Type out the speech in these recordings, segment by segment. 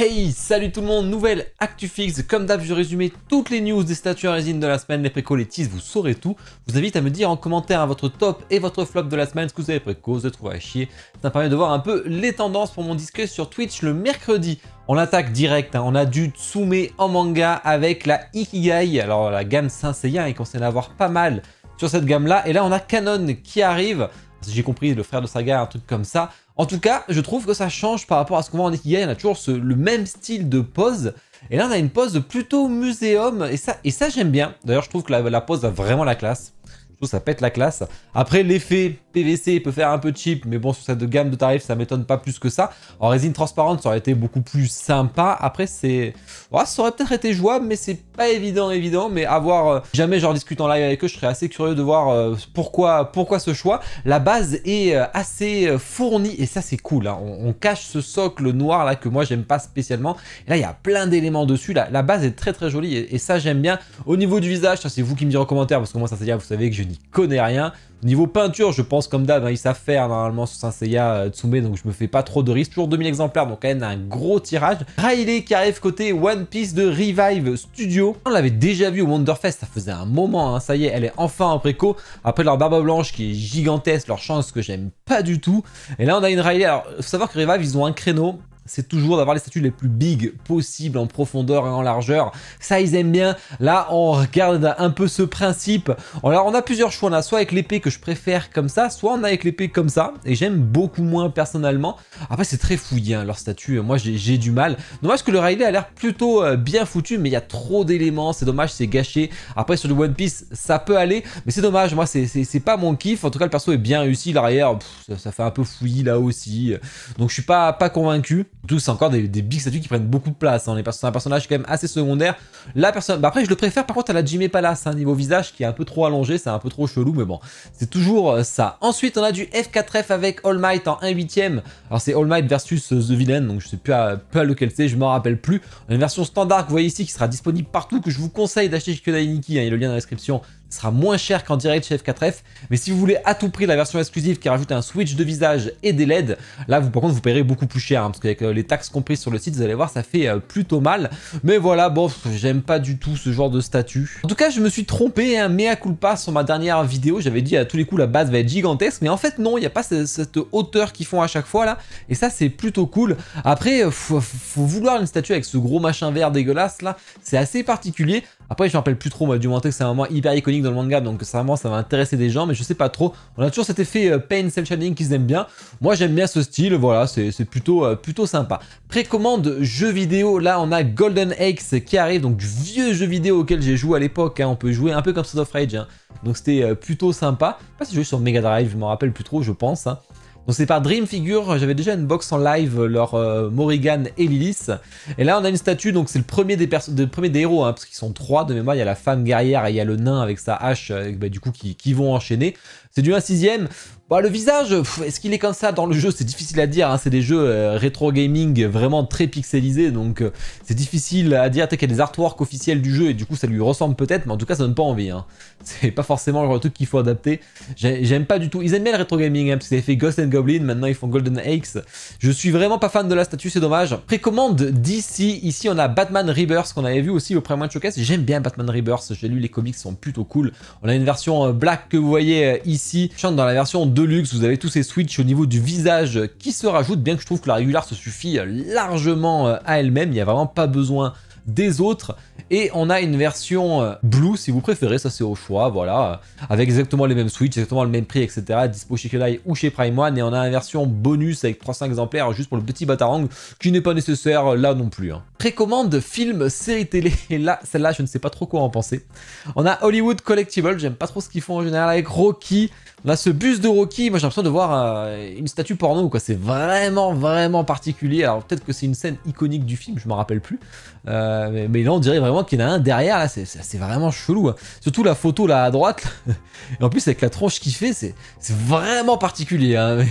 Hey, salut tout le monde, nouvelle actu fixe. Comme d'hab, je résumé toutes les news des statues en résine de la semaine, les précos, les teases, vous saurez tout. Je vous invite à me dire en commentaire votre top et votre flop de la semaine, ce que vous avez précos, vous avez trouvé à chier. Ça me permet de voir un peu les tendances pour mon disque sur Twitch le mercredi. On attaque direct, on a du Tsume en manga avec la Ikigai. Alors la gamme Saint Seiya, il conseille d'avoir pas mal sur cette gamme là. Et là on a Kanon qui arrive. Si j'ai compris, le frère de Saga, un truc comme ça. En tout cas, je trouve que ça change par rapport à ce qu'on voit en Ikigai. On a toujours le même style de pose. Et là, on a une pose plutôt muséum. Et ça j'aime bien. D'ailleurs, je trouve que la pose a vraiment la classe. Je trouve que ça pète la classe. Après, l'effet PVC peut faire un peu cheap. Mais bon, sur cette gamme de tarifs, ça m'étonne pas plus que ça. En résine transparente, ça aurait été beaucoup plus sympa. Après, c'est... Ouais, ça aurait peut-être été jouable, mais c'est pas évident. Mais à voir, jamais j'en discute en live avec eux, je serais assez curieux de voir pourquoi ce choix. La base est assez fournie et ça c'est cool. Hein. On cache ce socle noir là que moi j'aime pas spécialement. Et là il y a plein d'éléments dessus. La base est très jolie et ça j'aime bien. Au niveau du visage, ça c'est vous qui me direz en commentaire parce que moi ça c'est dire, vous savez que je n'y connais rien. Niveau peinture, je pense comme d'hab, hein, ils savent faire normalement sur Saint Seiya Tsume, donc je me fais pas trop de risques. Toujours 2000 exemplaires, donc quand même un gros tirage. Riley qui arrive côté One Piece de Revive Studio. On l'avait déjà vu au Wonderfest, ça faisait un moment, hein, ça y est, elle est enfin en préco. Après leur barbe blanche qui est gigantesque, leur chance que j'aime pas du tout. Et là on a une Riley, alors faut savoir que Revive ils ont un créneau. C'est toujours d'avoir les statues les plus big possibles en profondeur et en largeur. Ça, ils aiment bien. Là, on regarde un peu ce principe. Alors, on a plusieurs choix. On a soit avec l'épée que je préfère comme ça, soit on a avec l'épée comme ça. Et j'aime beaucoup moins personnellement. Après, c'est très fouillé, hein, leur statue. Moi, j'ai du mal. Dommage que le Riley a l'air plutôt bien foutu, mais il y a trop d'éléments. C'est dommage, c'est gâché. Après, sur du One Piece, ça peut aller. Mais c'est dommage. Moi, c'est pas mon kiff. En tout cas, le perso est bien réussi. L'arrière, ça fait un peu fouillis là aussi. Donc, je suis pas convaincu. Tout c'est encore des big statues qui prennent beaucoup de place. Hein. C'est un personnage quand même assez secondaire. La personne, bah après je le préfère par contre à la Jimé Palace, hein, niveau visage qui est un peu trop allongé, c'est un peu trop chelou, mais bon, c'est toujours ça. Ensuite on a du F4F avec All Might en 1/8. Alors c'est All Might versus The Villain, donc je sais plus à lequel c'est, je m'en rappelle plus. On a une version standard que vous voyez ici qui sera disponible partout, que je vous conseille d'acheter chez Kyodai Nikki, hein, il y a le lien dans la description. Ce sera moins cher qu'en direct chez F4F, mais si vous voulez à tout prix la version exclusive qui rajoute un switch de visage et des LED, là vous par contre vous paierez beaucoup plus cher, hein, parce qu'avec les taxes comprises sur le site, vous allez voir, ça fait plutôt mal. Mais voilà, bon, j'aime pas du tout ce genre de statut. En tout cas, je me suis trompé, hein, mea culpa sur ma dernière vidéo, j'avais dit à tous les coups la base va être gigantesque, mais en fait non, il n'y a pas cette hauteur qu'ils font à chaque fois là, et ça c'est plutôt cool. Après, faut vouloir une statue avec ce gros machin vert dégueulasse là, c'est assez particulier. Après, je me rappelle plus trop, moi, du moment que c'est un moment hyper iconique dans le manga, donc ça va intéresser des gens, mais je sais pas trop. On a toujours cet effet pain cel shading qu'ils aiment bien. Moi, j'aime bien ce style, voilà, c'est plutôt sympa. Précommande jeux vidéo, là, on a Golden Axe qui arrive, donc du vieux jeu vidéo auquel j'ai joué à l'époque. Hein, on peut jouer un peu comme Streets of Rage, hein, donc c'était plutôt sympa. Je sais pas si j'ai joué sur Mega Drive, je m'en rappelle plus trop, je pense. Hein. Donc c'est par Dream Figure, j'avais déjà une box en live, leur Morrigan et Lilith. Et là on a une statue, donc c'est le premier des héros, hein, parce qu'ils sont trois de mémoire, il y a la femme guerrière et il y a le nain avec sa hache, bah, du coup qui vont enchaîner. C'est du 1/6. Bah, le visage, est-ce qu'il est comme ça dans le jeu? C'est difficile à dire, hein. C'est des jeux rétro gaming vraiment très pixelisés, donc c'est difficile à dire. Peut-être qu'il y a des artworks officiels du jeu et du coup ça lui ressemble peut-être, mais en tout cas ça donne pas envie. Hein. C'est pas forcément le genre de truc qu'il faut adapter. J'aime pas du tout. Ils aiment bien le rétro gaming, hein, parce qu'ils avaient fait Ghost and Goblin, maintenant ils font Golden Axe. Je suis vraiment pas fan de la statue, c'est dommage. Précommande d'ici. Ici on a Batman Rebirth qu'on avait vu aussi au Prime One Showcase. J'aime bien Batman Rebirth, j'ai lu les comics, sont plutôt cool. On a une version black que vous voyez ici. Dans la version Deluxe, vous avez tous ces switches au niveau du visage qui se rajoutent, bien que je trouve que la régulière se suffit largement à elle-même, il n'y a vraiment pas besoin des autres. Et on a une version Blue si vous préférez, ça c'est au choix, voilà, avec exactement les mêmes switches, exactement le même prix, etc. Dispo chez Kyodai ou chez Prime One. Et on a une version bonus avec 300 exemplaires juste pour le petit Batarang qui n'est pas nécessaire là non plus. Hein. Précommande film, série télé, et là, celle-là, je ne sais pas trop quoi en penser. On a Hollywood Collectible, j'aime pas trop ce qu'ils font en général avec Rocky. On a ce buste de Rocky, moi j'ai l'impression de voir une statue porno, quoi. C'est vraiment particulier. Alors peut-être que c'est une scène iconique du film, je me rappelle plus. Mais là on dirait vraiment qu'il y en a un derrière, là c'est vraiment chelou. Hein. Surtout la photo là à droite, là. Et en plus avec la tronche qu'il fait, c'est vraiment particulier. Hein.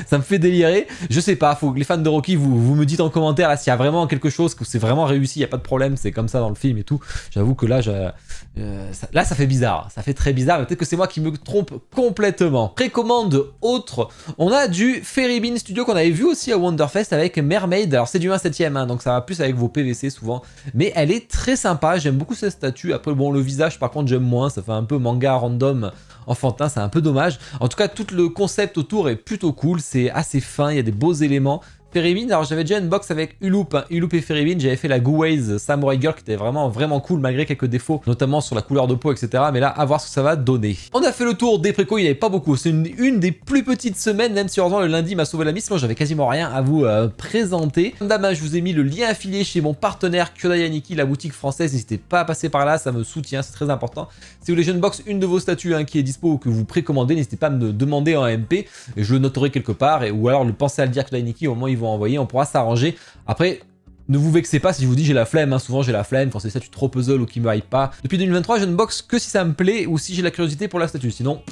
Ça me fait délirer. Je sais pas, faut que les fans de Rocky, vous me dites en commentaire là s'il y a vraiment quelque chose où c'est vraiment réussi, il n'y a pas de problème, c'est comme ça dans le film et tout. J'avoue que là, ça fait bizarre, ça fait très bizarre, mais peut-être que c'est moi qui me trompe complètement. Précommande autre, on a du Fairy Bean Studio qu'on avait vu aussi à Wonderfest avec Mermaid. Alors c'est du 1/7, hein, donc ça va plus avec vos PVC souvent, mais elle est très sympa, j'aime beaucoup cette statue. Après bon, le visage par contre j'aime moins, ça fait un peu manga random enfantin, c'est un peu dommage. En tout cas, tout le concept autour est plutôt cool, c'est assez fin, il y a des beaux éléments. Fairy Bean, alors j'avais déjà une box avec Uloop, hein, Uloop et Fairy Bean, j'avais fait la Guways Samurai Girl qui était vraiment cool malgré quelques défauts, notamment sur la couleur de peau, etc. Mais là, à voir ce que ça va donner. On a fait le tour des précos, il n'y avait pas beaucoup, c'est une des plus petites semaines, même si heureusement le lundi m'a sauvé la mise, sinon j'avais quasiment rien à vous présenter. Comme d'hab, je vous ai mis le lien affilié chez mon partenaire Kyodai Aniki, la boutique française, n'hésitez pas à passer par là, ça me soutient, c'est très important. Si vous voulez jeune box une de vos statues qui est dispo ou que vous précommandez, n'hésitez pas à me demander en MP, et je le noterai quelque part, ou alors le penser à le dire Kyodai Aniki, au moins ils vont envoyer, on pourra s'arranger. Après, ne vous vexez pas si je vous dis j'ai la flemme, hein. Souvent j'ai la flemme quand c'est des statues trop puzzle ou qui me hype pas. Depuis 2023, je ne boxe que si ça me plaît ou si j'ai la curiosité pour la statue, sinon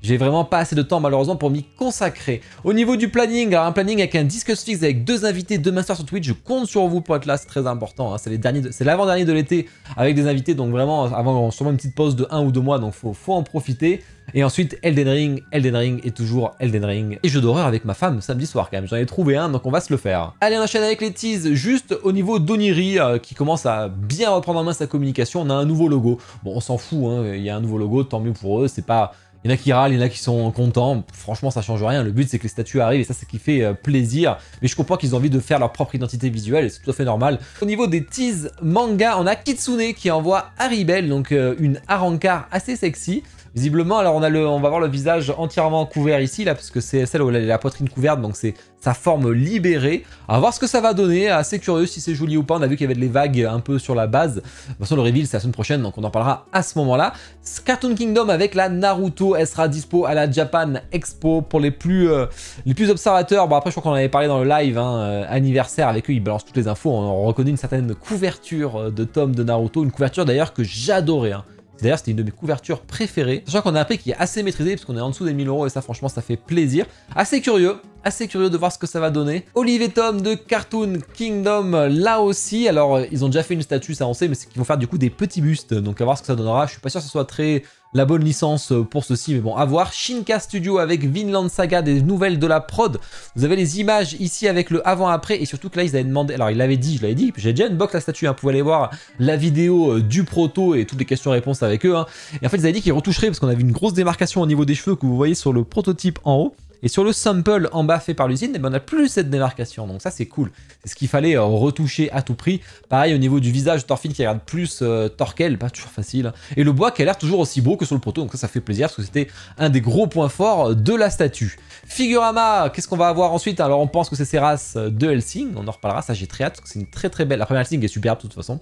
j'ai vraiment pas assez de temps malheureusement pour m'y consacrer. Au niveau du planning, alors un planning avec un Discuss Fixe avec 2 invités, 2 masters sur Twitch, je compte sur vous pour être là, c'est très important, hein. C'est l'avant-dernier de l'été avec des invités, donc vraiment avant sûrement une petite pause de 1 ou 2 mois, donc faut en profiter. Et ensuite Elden Ring et toujours Elden Ring. Et jeu d'horreur avec ma femme samedi soir quand même, j'en ai trouvé un donc on va se le faire. Allez, on enchaîne avec les teases, juste au niveau d'Oniri qui commence à bien reprendre en main sa communication, on a un nouveau logo. Bon on s'en fout, hein. Il y a un nouveau logo, tant mieux pour eux, c'est pas... Il y en a qui râlent, il y en a qui sont contents, franchement ça change rien, le but c'est que les statues arrivent et ça c'est ce qui fait plaisir, mais je comprends qu'ils ont envie de faire leur propre identité visuelle et c'est tout à fait normal. Au niveau des teases manga, on a Kitsune qui envoie Haribel, donc une Arrancar assez sexy. Visiblement, alors on va voir le visage entièrement couvert ici, là, parce que c'est celle où elle a la poitrine couverte, donc c'est sa forme libérée. On va voir ce que ça va donner, assez curieux si c'est joli ou pas. On a vu qu'il y avait les vagues un peu sur la base. De toute façon, le reveal c'est la semaine prochaine, donc on en parlera à ce moment-là. Cartoon Kingdom avec la Naruto, elle sera dispo à la Japan Expo pour les plus observateurs. Bon après, je crois qu'on en avait parlé dans le live, hein, anniversaire avec eux, ils balancent toutes les infos. On reconnaît une certaine couverture de tome de Naruto, une couverture d'ailleurs que j'adorais, hein. D'ailleurs, c'était une de mes couvertures préférées. Sachant qu'on a un prix qui est assez maîtrisé, parce qu'on est en dessous des 1000 € et ça, franchement, ça fait plaisir. Assez curieux de voir ce que ça va donner. Olive et Tom de Cartoon Kingdom, là aussi. Alors, ils ont déjà fait une statue, ça on sait, mais c'est qu'ils vont faire du coup des petits bustes. Donc, à voir ce que ça donnera. Je suis pas sûr que ce soit très la bonne licence pour ceci, mais bon, à voir. Shinka Studio avec Vinland Saga, des nouvelles de la prod. Vous avez les images ici avec le avant-après, et surtout que là, ils avaient demandé... Alors, ils l'avaient dit, je l'avais dit, j'ai déjà une box la statue, hein. Vous pouvez aller voir la vidéo du proto et toutes les questions-réponses avec eux, hein. Et en fait, ils avaient dit qu'ils retoucheraient, parce qu'on avait une grosse démarcation au niveau des cheveux que vous voyez sur le prototype en haut. Et sur le sample en bas fait par l'usine, eh ben on n'a plus cette démarcation, donc ça c'est cool. C'est ce qu'il fallait retoucher à tout prix. Pareil au niveau du visage, Thorfinn qui regarde plus Torkel, pas toujours facile. Et le bois qui a l'air toujours aussi beau que sur le proto, donc ça fait plaisir parce que c'était un des gros points forts de la statue. Figurama, qu'est-ce qu'on va avoir ensuite? Alors on pense que c'est Seras de Helsing, on en reparlera, ça j'ai très hâte parce que c'est une très belle. La première Helsing est superbe de toute façon.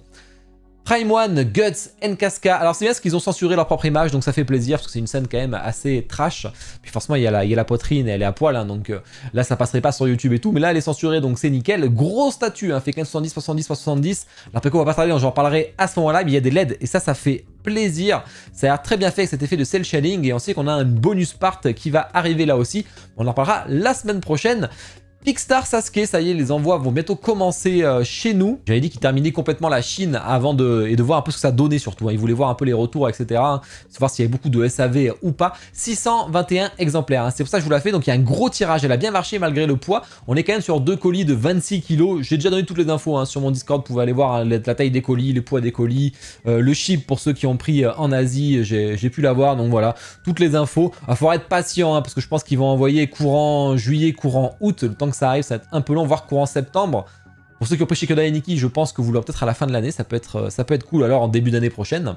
Prime One, Guts, Casca. Alors c'est bien parce qu'ils ont censuré leur propre image, donc ça fait plaisir parce que c'est une scène quand même assez trash. Puis forcément il y a la poitrine et elle est à poil, hein, donc là ça passerait pas sur YouTube et tout, mais là elle est censurée donc c'est nickel. Grosse statue, hein, fait 15, 70, 70, 70. Après quoi on va pas tarder, j'en reparlerai à ce moment-là, mais il y a des LED et ça fait plaisir. Ça a l'air très bien fait avec cet effet de cel shading et on sait qu'on a un bonus part qui va arriver là aussi. On en parlera la semaine prochaine. Pixstar Sasuke, ça y est, les envois vont bientôt commencer chez nous. J'avais dit qu'ils terminaient complètement la Chine avant de voir un peu ce que ça donnait surtout, hein. Ils voulaient voir un peu les retours, etc. Hein, savoir s'il y avait beaucoup de SAV ou pas. 621 exemplaires, hein. C'est pour ça que je vous l'ai fait. Donc il y a un gros tirage, elle a bien marché malgré le poids. On est quand même sur 2 colis de 26 kg. J'ai déjà donné toutes les infos, hein, sur mon Discord. Vous pouvez aller voir, hein, la taille des colis, les poids des colis, le ship pour ceux qui ont pris en Asie. J'ai pu l'avoir, donc voilà, toutes les infos. Il va falloir être patient, hein, parce que je pense qu'ils vont envoyer courant juillet, courant août, le temps que ça arrive, ça va être un peu long, voire courant septembre. Pour ceux qui ont pris chez Kyodai Aniki, je pense que vous l'aurez peut-être à la fin de l'année, ça peut être cool alors en début d'année prochaine.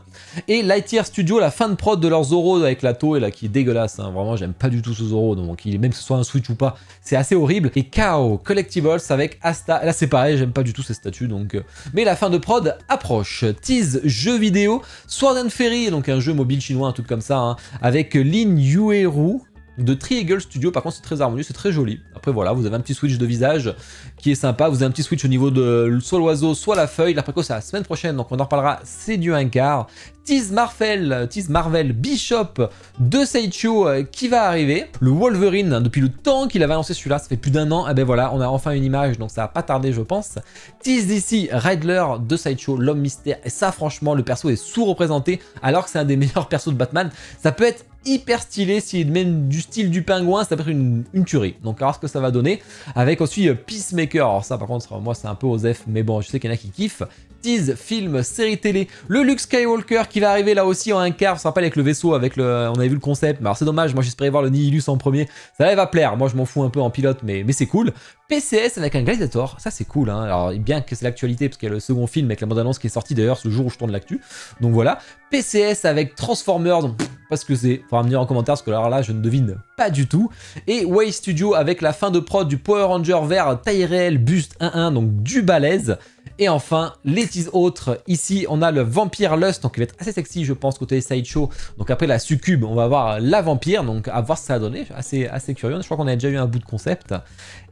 Et Lightyear Studio, la fin de prod de leur Zoro avec la Toei là qui est dégueulasse, hein. Vraiment j'aime pas du tout ce Zoro, donc même que ce soit un Switch ou pas, c'est assez horrible. Et KO Collectibles avec Asta, là c'est pareil, j'aime pas du tout ces statues, donc... Mais la fin de prod approche. Tease jeu vidéo, Sword and Fairy, donc un jeu mobile chinois, un truc comme ça, hein, avec Lin Yueru de Triangle Studio. Par contre c'est très harmonieux, c'est très joli. Après voilà, vous avez un petit switch de visage qui est sympa, vous avez un petit switch au niveau de soit l'oiseau, soit la feuille. L'après quoi c'est la semaine prochaine, donc on en reparlera, c'est du 1/4. Tease Marvel Bishop de Sideshow qui va arriver. Le Wolverine, hein, depuis le temps qu'il avait annoncé celui-là, ça fait plus d'1 an, et ben voilà, on a enfin une image, donc ça va pas tarder je pense. Tease d'ici Riddler de Sideshow, l'homme mystère, et ça franchement le perso est sous-représenté alors que c'est un des meilleurs persos de Batman. Ça peut être hyper stylé, s'il est même du style du pingouin, ça peut être une tuerie. Donc à voir ce que ça va donner. Avec aussi Peacemaker, alors ça par contre moi c'est un peu osef, mais bon je sais qu'il y en a qui kiffent. Tease, film, série télé, le Luke Skywalker qui va arriver là aussi en un quart, on se rappelle avec le vaisseau, avec on avait vu le concept, mais alors c'est dommage, moi j'espérais voir le Nihilus en premier, ça va plaire, moi je m'en fous un peu en pilote, mais c'est cool. PCS avec un Gladiator, ça c'est cool, hein. Alors bien que c'est l'actualité, parce qu'il y a le second film avec la bande-annonce qui est sortie d'ailleurs ce jour où je tourne l'actu, donc voilà. PCS avec Transformers, donc, parce que c'est, faudra me dire en commentaire, parce que alors là je ne devine pas du tout. Et Way Studio avec la fin de prod du Power Ranger vert taille réelle Boost 1.1, donc du balèze. Et enfin, les teas autres, ici on a le Vampire Lust, donc il va être assez sexy je pense côté Sideshow. Donc après la succube, on va avoir la vampire, donc à voir ce que ça va donner, assez curieux, je crois qu'on a déjà eu un bout de concept.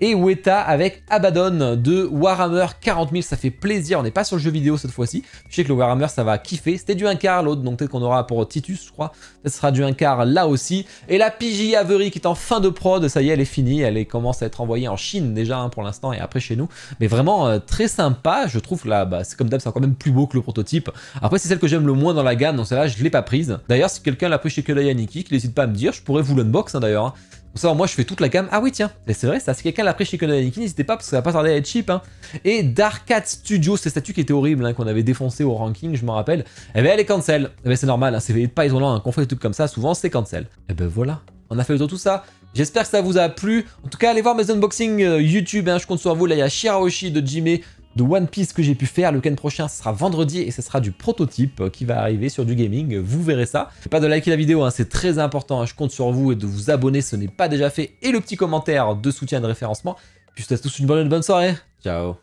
Et Weta avec Abaddon de Warhammer 40 000, ça fait plaisir, on n'est pas sur le jeu vidéo cette fois-ci. Je sais que le Warhammer ça va kiffer, c'était du 1/4 l'autre, donc peut-être qu'on aura pour Titus je crois, ça sera du 1/4 là aussi. Et la PJ Avery qui est en fin de prod, ça y est elle est finie, elle commence à être envoyée en Chine déjà hein, pour l'instant et après chez nous. Mais vraiment très sympa, je trouve là, bah, c'est comme d'hab, c'est quand même plus beau que le prototype. Après, c'est celle que j'aime le moins dans la gamme, donc celle-là, je l'ai pas prise. D'ailleurs, si quelqu'un l'a pris chez Kodai Aniki, qu'il n'hésite pas à me dire, je pourrais vous l'unbox hein, d'ailleurs. Hein. Pour ça, moi, je fais toute la gamme. Ah oui, tiens, c'est vrai, ça. Si quelqu'un l'a pris chez Kodai Aniki, n'hésitez pas, parce que ça va pas tarder à être cheap. Hein. Et Dark Cat Studio, cette statue qui était horrible, hein, qu'on avait défoncé au ranking, je me rappelle. Eh ben, elle est cancel. Eh ben, c'est normal, hein, c'est pas isolant, hein, qu'on fait des trucs comme ça, souvent, c'est cancel. Eh ben voilà, on a fait le tour de tout ça. J'espère que ça vous a plu. En tout cas, allez voir mes unboxings YouTube. Hein, je compte sur vous. Là, il y a Shirahoshi de Jime de One Piece que j'ai pu faire. Le week-end prochain, ce sera vendredi et ce sera du prototype qui va arriver sur du gaming. Vous verrez ça. N'oubliez pas de liker la vidéo, hein, c'est très important. Hein, je compte sur vous et de vous abonner si ce n'est pas déjà fait. Et le petit commentaire de soutien et de référencement. Puis je vous souhaite tous une bonne soirée. Ciao.